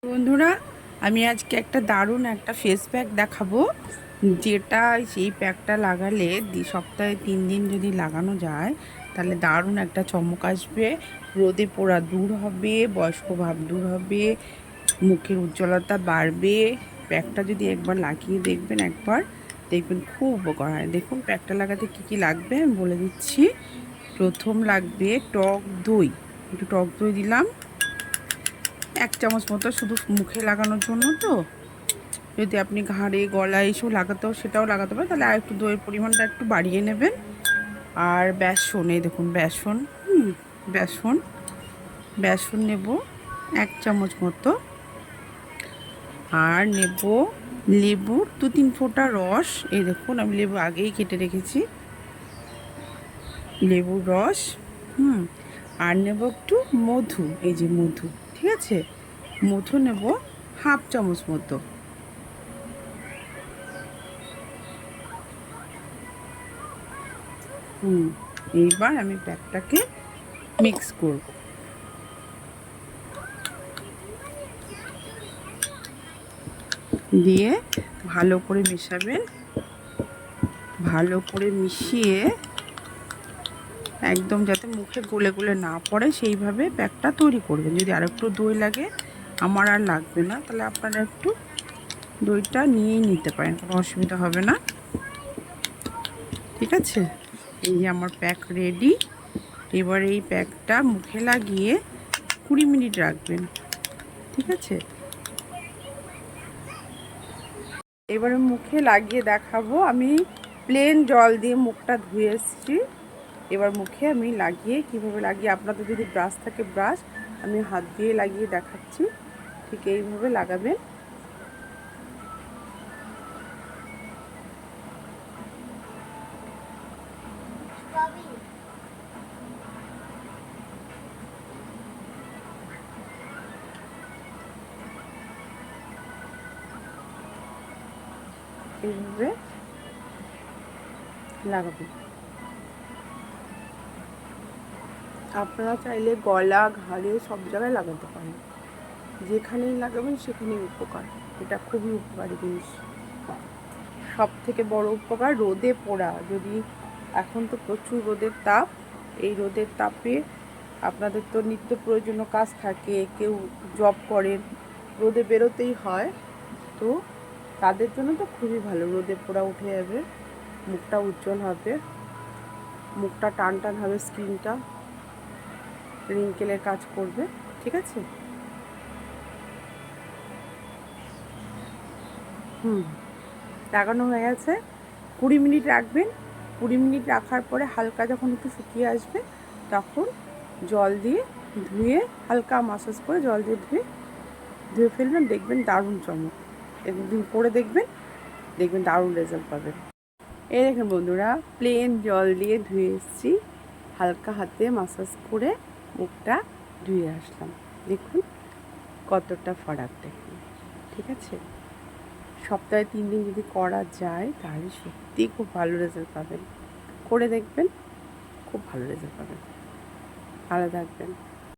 বন্ধুরা, আমি আজকে একটা দারুণ একটা ফেস প্যাক দেখাবো, যেটা সেই প্যাকটা লাগালে সপ্তাহে 3 দিন যদি লাগানো যায় তাহলে দারুণ একটা চমক আসবে। রোদে পোড়া দূর হবে, বয়স্ক ভাব দূর হবে, মুখের উজ্জ্বলতা বাড়বে। প্যাকটা যদি একবার লাগিয়ে দেখবেন, দেখবেন খুব উপকার হয়। দেখুন প্যাকটা লাগাতে কি কি লাগবে আমি বলে দিচ্ছি। প্রথম লাগবে টক দই। একটু টক দই দিলাম 1 চামচ মতো, শুধু মুখে লাগানোর জন্য। তো যদি আপনি ঘাড়ে গলায় এসব লাগাতেও সেটাও লাগাতে পারেন, তাহলে আর একটু দইয়ের পরিমাণটা একটু বাড়িয়ে নেবেন। আর বেসন, এই দেখুন বেসন, বেসন বেসন নেব 1 চামচ মতো। আর নেব লেবুর 2-3 ফোঁটা রস। এই দেখুন আমি লেবু আগেই কেটে রেখেছি, লেবুর রস। আর নেব একটু মধু, এই যে মধু, ঠিক আছে। মধু নেব 1/2 চামচ মতো। এইবার আমি প্যাকটাকে মিক্স করব। দিয়ে ভালো করে মেশাবেন, ভালো করে মিশিয়ে একদম যাতে মুখে গলে গলে না পড়ে সেইভাবে প্যাকটা তৈরি করবেন। যদি আর একটু দই লাগে, আমার আর লাগবে না, তাহলে আপনারা একটু দইটা নিয়েই নিতে পারেন, কোনো অসুবিধা হবে না। ঠিক আছে, এই যে আমার প্যাক রেডি। এবার এই প্যাকটা মুখে লাগিয়ে 20 মিনিট রাখবেন, ঠিক আছে। এবারে মুখে লাগিয়ে দেখাবো। আমি প্লেন জল দিয়ে মুখটা ধুয়ে এসেছি। এবার মুখে আমি লাগিয়ে কিভাবে লাগিয়ে, আপনাদের যদি ব্রাশ থাকে ব্রাশ, আমি হাত দিয়ে লাগিয়ে দেখাচ্ছি। ঠিক এইভাবে লাগাবেন। এইভাবে লাগাবেন। আপনারা চাইলে গলা, ঘাড়ে সব জায়গায় লাগাতে পারেন, যেখানেই লাগাবেন সেখানেই উপকার। এটা খুবই উপকারী জিনিস। সব থেকে বড় উপকার রোদে পোড়া, যদি এখন তো প্রচুর রোদের তাপ, এই রোদের তাপে আপনাদের তো নিত্য প্রয়োজনীয় কাজ থাকে, কেউ জব করেন, রোদে বেরোতেই হয়, তো তাদের জন্য তো খুবই ভালো। রোদে পোড়া উঠে যাবে, মুখটা উজ্জ্বল হবে, মুখটা টান টান হবে, স্কিনটা রিঙ্কেলের কাজ করবে, ঠিক আছে। লাগানো হয়ে গেছে। 20 মিনিট রাখবেন। 20 মিনিট রাখার পরে হালকা যখন একটু শুকিয়ে আসবে, তখন জল দিয়ে ধুয়ে, হালকা মাসাজ করে জল দিয়ে ধুয়ে ফেলবেন। দেখবেন দারুণ চমক। একদিন করে দেখবেন, দেখবেন দারুণ রেজাল্ট পাবেন। এই দেখুন বন্ধুরা, প্লেন জল দিয়ে ধুয়ে এসেছি, হালকা হাতে মাসাজ করে মুখটা ধুয়ে আসলাম। দেখুন কতটা ফারাক, দেখুন, ঠিক আছে। সপ্তাহে 3 দিন যদি করা যায় তাহলে সত্যিই খুব ভালো রেজাল্ট পাবেন। করে দেখবেন, খুব ভালো রেজাল্ট পাবেন। ভালো থাকবেন।